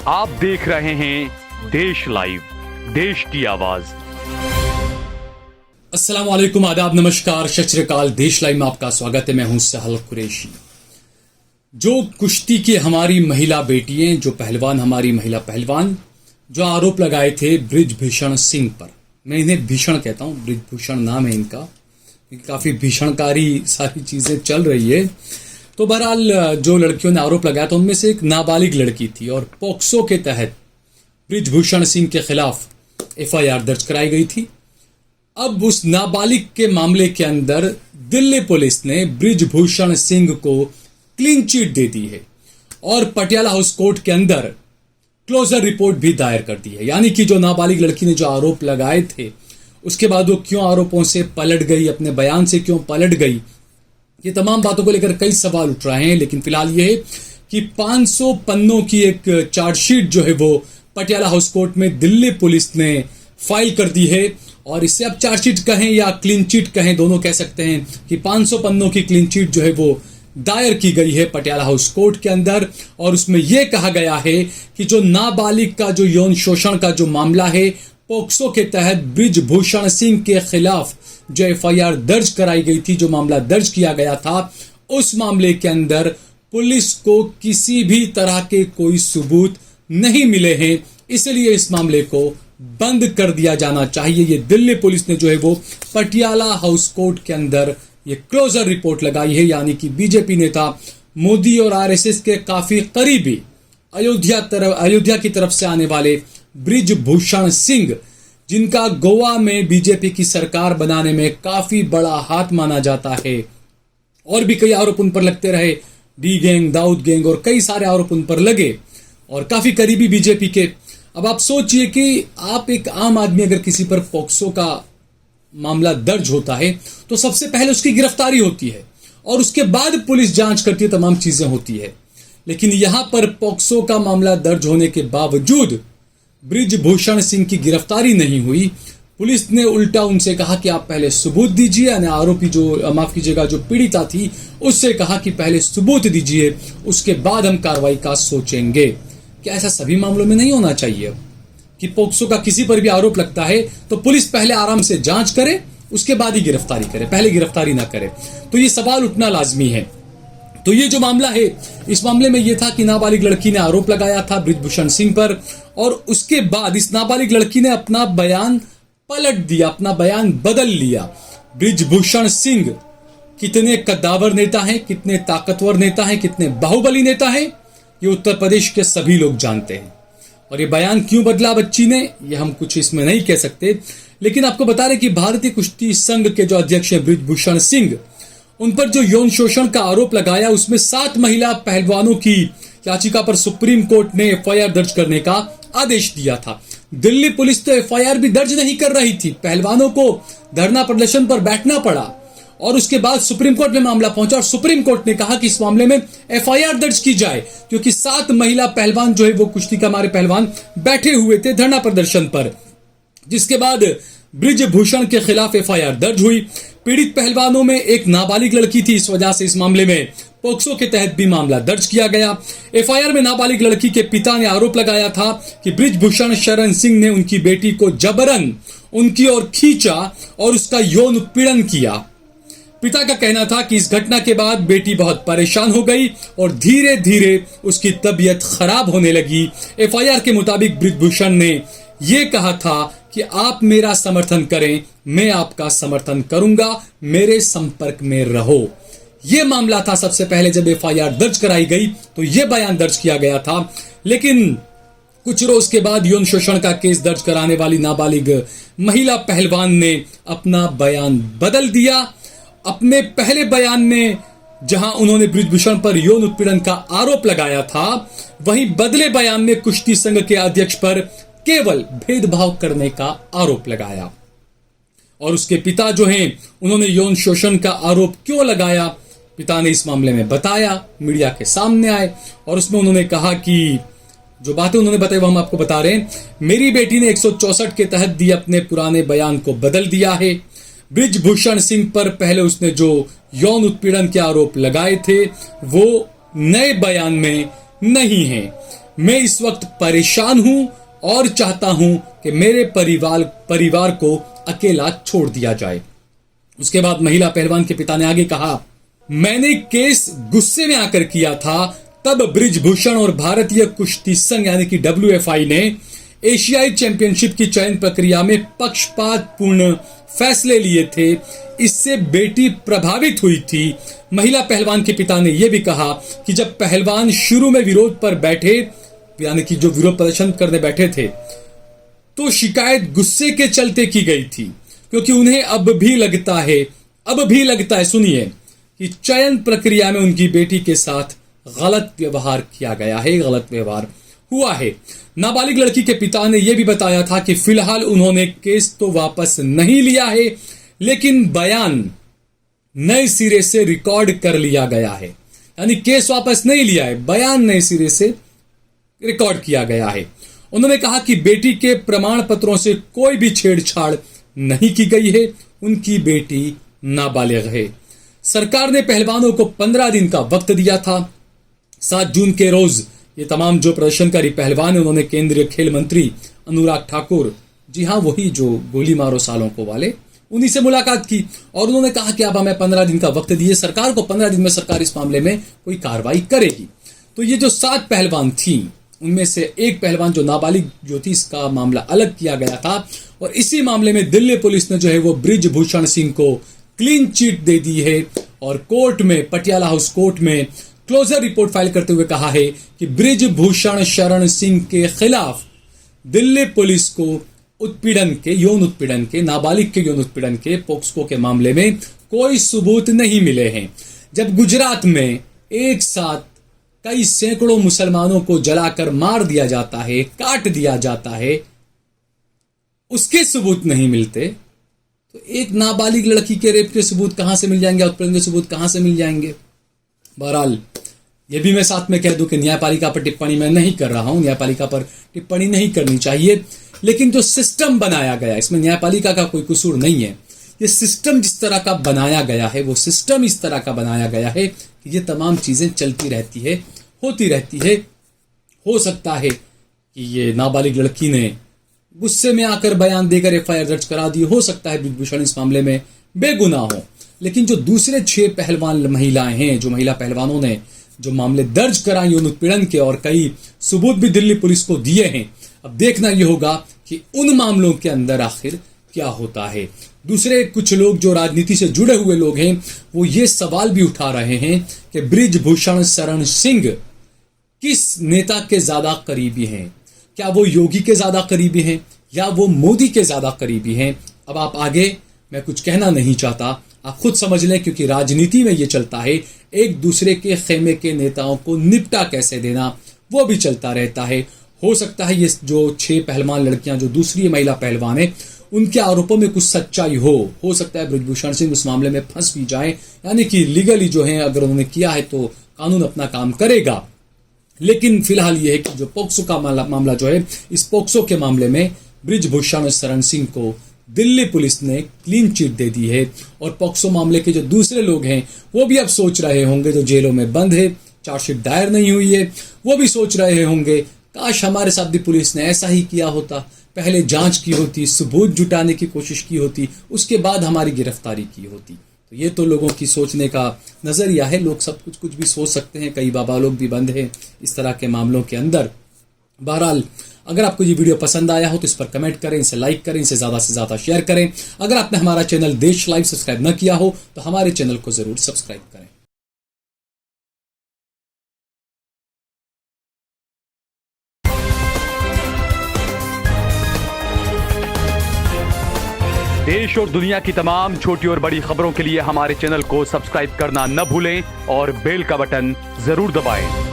आप देख रहे हैं देश लाइव, देश की आवाज। अस्सलाम वालेकुम, आदाब, नमस्कार, सत श्री अकाल। देश लाइव में आपका स्वागत है। मैं हूं सहल कुरैशी। जो कुश्ती की हमारी महिला बेटियां, जो पहलवान, हमारी महिला पहलवान, जो आरोप लगाए थे बृजभूषण सिंह पर, मैं इन्हें भीषण कहता हूं, बृजभूषण नाम है इनका, काफी भीषणकारी सारी चीजें चल रही है। तो बहरहाल जो लड़कियों ने आरोप लगाया था उनमें से एक नाबालिग लड़की थी और पोक्सो के तहत बृजभूषण सिंह के खिलाफ एफआईआर दर्ज कराई गई थी। अब उस नाबालिग के मामले के अंदर दिल्ली पुलिस ने बृजभूषण सिंह को क्लीन चिट दे दी है और पटियाला हाउस कोर्ट के अंदर क्लोजर रिपोर्ट भी दायर कर दी है। यानी कि जो नाबालिग लड़की ने जो आरोप लगाए थे उसके बाद वो क्यों आरोपों से पलट गई, अपने बयान से क्यों पलट गई, ये तमाम बातों को लेकर कई सवाल उठ रहे हैं। लेकिन फिलहाल ये है कि 500 पन्नों की एक चार्जशीट जो है वो पटियाला हाउस कोर्ट में दिल्ली पुलिस ने फाइल कर दी है। और इससे अब चार्जशीट कहें या क्लीन चिट कहें, दोनों कह सकते हैं कि 500 पन्नों की क्लीन चिट जो है वो दायर की गई है पटियाला हाउस कोर्ट के अंदर। और उसमें यह कहा गया है कि जो नाबालिग का जो यौन शोषण का जो मामला है, पोक्सो के तहत बृजभूषण सिंह के खिलाफ जो एफआईआर दर्ज कराई गई थी, जो मामला दर्ज किया गया था, उस मामले के अंदर पुलिस को किसी भी तरह के कोई सबूत नहीं मिले हैं। इसलिए इस मामले को बंद कर दिया जाना चाहिए। ये दिल्ली पुलिस ने जो है वो पटियाला हाउस कोर्ट के अंदर ये क्लोजर रिपोर्ट लगाई है। यानी कि बीजेपी नेता मोदी और आरएसएस के काफी करीबी अयोध्या की तरफ से आने वाले बृजभूषण सिंह, जिनका गोवा में बीजेपी की सरकार बनाने में काफी बड़ा हाथ माना जाता है, और भी कई आरोप उन पर लगते रहे, डी गैंग, दाऊद गैंग और कई सारे आरोप उन पर लगे और काफी करीबी बीजेपी के। अब आप सोचिए कि आप एक आम आदमी अगर किसी पर पोक्सो का मामला दर्ज होता है तो सबसे पहले उसकी गिरफ्तारी होती है और उसके बाद पुलिस जांच करती है, तमाम चीजें होती है। लेकिन यहां पर पोक्सो का मामला दर्ज होने के बावजूद बृजभूषण सिंह की गिरफ्तारी नहीं हुई। पुलिस ने उल्टा उनसे कहा कि आप पहले सबूत दीजिए, यानी आरोपी जो, माफ कीजिएगा, जो पीड़िता थी उससे कहा कि पहले सबूत दीजिए, उसके बाद हम कार्रवाई का सोचेंगे। क्या ऐसा सभी मामलों में नहीं होना चाहिए कि पोक्सो का किसी पर भी आरोप लगता है तो पुलिस पहले आराम से जांच करे, उसके बाद ही गिरफ्तारी करे, पहले गिरफ्तारी ना करे? तो ये सवाल उठना लाजमी है। तो ये जो मामला है, इस मामले में यह था कि नाबालिग लड़की ने आरोप लगाया था बृजभूषण सिंह पर और उसके बाद इस नाबालिग लड़की ने अपना बयान पलट दिया, अपना बयान बदल लिया। बृजभूषण सिंह कितने कद्दावर नेता हैं, कितने ताकतवर नेता हैं, कितने बाहुबली नेता हैं, ये उत्तर प्रदेश के सभी लोग जानते हैं। और ये बयान क्यों बदला बच्ची ने, ये हम कुछ इसमें नहीं कह सकते। लेकिन आपको बता रहे कि भारतीय कुश्ती संघ के जो अध्यक्ष हैं बृजभूषण सिंह, उन पर जो यौन शोषण का आरोप लगाया उसमें 7 महिला पहलवानों की याचिका पर सुप्रीम कोर्ट ने एफआईआर दर्ज करने का आदेश दिया था। दिल्ली पुलिस तो एफआईआर भी दर्ज नहीं कर रही थी, पहलवानों को धरना प्रदर्शन पर बैठना पड़ा और उसके बाद सुप्रीम कोर्ट में मामला पहुंचा और सुप्रीम कोर्ट ने कहा कि इस मामले में एफआईआर दर्ज की जाए, क्योंकि 7 महिला पहलवान जो है वो कुश्ती का हमारे पहलवान बैठे हुए थे धरना प्रदर्शन पर। जिसके बाद बृजभूषण के खिलाफ एफआईआर दर्ज हुई। पीड़ित पहलवानों में एक नाबालिग लड़की थी, इस वजह से इस मामले में पोक्सो के तहत भी मामला दर्ज किया गया। एफआईआर में नाबालिग लड़की के पिता ने आरोप लगाया था कि बृजभूषण शरण सिंह ने उनकी बेटी को जबरन उनकी ओर खींचा और उसका यौन उत्पीड़न किया। पिता का कहना था कि इस घटना के बाद बेटी बहुत परेशान हो गई और धीरे धीरे उसकी तबीयत खराब होने लगी। एफआईआर के मुताबिक बृजभूषण ने यह कहा था कि आप मेरा समर्थन करें, मैं आपका समर्थन करूंगा, मेरे संपर्क में रहो। यह मामला था सबसे पहले जब एफआईआर दर्ज कराई गई तो यह बयान दर्ज किया गया था। लेकिन कुछ रोज के बाद यौन शोषण का केस दर्ज कराने वाली नाबालिग महिला पहलवान ने अपना बयान बदल दिया। अपने पहले में में जहां उन्होंने बृजभूषण पर यौन उत्पीड़न का आरोप लगाया था, वहीं बदले बयान में कुश्ती संघ के अध्यक्ष पर केवल भेदभाव करने का आरोप लगाया। और उसके पिता जो हैं, उन्होंने यौन शोषण का आरोप क्यों लगाया, पिता ने इस मामले में बताया, मीडिया के सामने आए और उसमें उन्होंने कहा कि जो बातें उन्होंने बताई वो हम आपको बता रहे हैं। मेरी बेटी ने 164 के तहत दिए अपने पुराने बयान को बदल दिया है। बृजभूषण सिंह पर पहले उसने जो यौन उत्पीड़न के आरोप लगाए थे वो नए बयान में नहीं है। मैं इस वक्त परेशान हूं और चाहता हूं कि मेरे परिवार को अकेला छोड़ दिया जाए। उसके बाद महिला पहलवान के पिता ने आगे कहा, मैंने केस गुस्से में आकर किया था, तब बृजभूषण और भारतीय कुश्ती संघ यानी कि WFI ने एशियाई चैंपियनशिप की चयन प्रक्रिया में पक्षपातपूर्ण फैसले लिए थे, इससे बेटी प्रभावित हुई थी। महिला पहलवान के पिता ने यह भी कहा कि जब पहलवान शुरू में विरोध पर बैठे यानी कि जो विरोध प्रदर्शन करने बैठे थे तो शिकायत गुस्से के चलते की गई थी, क्योंकि उन्हें अब भी लगता है सुनिए कि चयन प्रक्रिया में उनकी बेटी के साथ गलत व्यवहार किया गया है, गलत व्यवहार हुआ है। नाबालिग लड़की के पिता ने यह भी बताया था कि फिलहाल उन्होंने केस तो वापस नहीं लिया है, लेकिन बयान नए सिरे से रिकॉर्ड कर लिया गया है। यानी केस वापस नहीं लिया है, बयान नए सिरे से रिकॉर्ड किया गया है। उन्होंने कहा कि बेटी के प्रमाण पत्रों से कोई भी छेड़छाड़ नहीं की गई है, उनकी बेटी नाबालिग है। सरकार ने पहलवानों को 15 दिन का वक्त दिया था। 7 जून के रोज ये तमाम जो प्रदर्शनकारी पहलवान है उन्होंने केंद्रीय खेल मंत्री अनुराग ठाकुर, जी हाँ वही जो गोली मारो सालों को वाले, उन्हीं से मुलाकात की और उन्होंने कहा कि अब हमें 15 दिन का वक्त दिए सरकार को, 15 दिन में सरकार इस मामले में कोई कार्रवाई करेगी। तो ये जो 7 पहलवान थी उनमें से एक पहलवान जो नाबालिग जो थी, इसका मामला अलग किया गया था और इसी मामले में दिल्ली पुलिस ने जो है वो बृजभूषण सिंह को क्लीन चिट दे दी है और कोर्ट में, पटियाला हाउस कोर्ट में क्लोजर रिपोर्ट फाइल करते हुए कहा है कि बृजभूषण शरण सिंह के खिलाफ दिल्ली पुलिस को यौन उत्पीड़न के, नाबालिग के यौन उत्पीड़न के पोक्सो के मामले में कोई सबूत नहीं मिले हैं। जब गुजरात में एक साथ कई सैकड़ों मुसलमानों को जलाकर मार दिया जाता है, काट दिया जाता है, उसके सबूत नहीं मिलते तो एक नाबालिग लड़की के रेप के सबूत कहां से मिल जाएंगे, उत्पीड़न के सबूत कहां से मिल जाएंगे। बहरहाल ये भी मैं साथ में कह दूं कि न्यायपालिका पर टिप्पणी मैं नहीं कर रहा हूं, न्यायपालिका पर टिप्पणी नहीं करनी चाहिए, लेकिन जो सिस्टम बनाया गया इसमें न्यायपालिका का कोई कसूर नहीं है। ये सिस्टम जिस तरह का बनाया गया है, वो सिस्टम इस तरह का बनाया गया है कि ये तमाम चीजें चलती रहती है, होती रहती है। हो सकता है कि ये नाबालिग लड़की ने गुस्से में आकर बयान देकर FIR दर्ज करा दी, हो सकता है बृजभूषण इस मामले में बेगुनाह हो, लेकिन जो दूसरे 6 पहलवान महिलाएं हैं, जो महिला पहलवानों ने जो मामले दर्ज कराए यौन उत्पीड़न के और कई सबूत भी दिल्ली पुलिस को दिए हैं, अब देखना यह होगा कि उन मामलों के अंदर आखिर क्या होता है। दूसरे कुछ लोग जो राजनीति से जुड़े हुए लोग हैं वो ये सवाल भी उठा रहे हैं कि बृजभूषण शरण सिंह किस नेता के ज्यादा करीबी हैं, क्या वो योगी के ज्यादा करीबी हैं या वो मोदी के ज्यादा करीबी हैं। अब आप आगे मैं कुछ कहना नहीं चाहता, आप खुद समझ लें, क्योंकि राजनीति में ये चलता है, एक दूसरे के खेमे के नेताओं को निपटा कैसे देना वो भी चलता रहता है। हो सकता है ये जो 6 पहलवान लड़कियां जो दूसरी महिला पहलवान है उनके आरोपों में कुछ सच्चाई हो सकता है बृजभूषण सिंह उस मामले में फंस भी जाए, यानी कि लीगली जो है अगर उन्होंने किया है तो कानून अपना काम करेगा। लेकिन फिलहाल ये है कि जो पोक्सो का मामला जो है, इस पोक्सो के मामले में बृजभूषण शरण सिंह को दिल्ली पुलिस ने क्लीन चिट दे दी है और पोक्सो मामले के जो दूसरे लोग हैं वो भी अब सोच रहे होंगे, जो जेलों में बंद है, चार्जशीट दायर नहीं हुई है, वो भी सोच रहे होंगे काश हमारे साथ भी पुलिस ने ऐसा ही किया होता, पहले जांच की होती, सबूत जुटाने की कोशिश की होती, उसके बाद हमारी गिरफ्तारी की होती। तो ये तो लोगों की सोचने का नजरिया है, लोग सब कुछ भी सोच सकते हैं, कई बाबा लोग भी बंद हैं इस तरह के मामलों के अंदर। बहरहाल अगर आपको ये वीडियो पसंद आया हो तो इस पर कमेंट करें, इसे लाइक करें, इसे ज्यादा से ज्यादा शेयर करें। अगर आपने हमारा चैनल देश लाइव सब्सक्राइब न किया हो तो हमारे चैनल को जरूर सब्सक्राइब करें। देश और दुनिया की तमाम छोटी और बड़ी खबरों के लिए हमारे चैनल को सब्सक्राइब करना न भूलें और बेल का बटन जरूर दबाएं।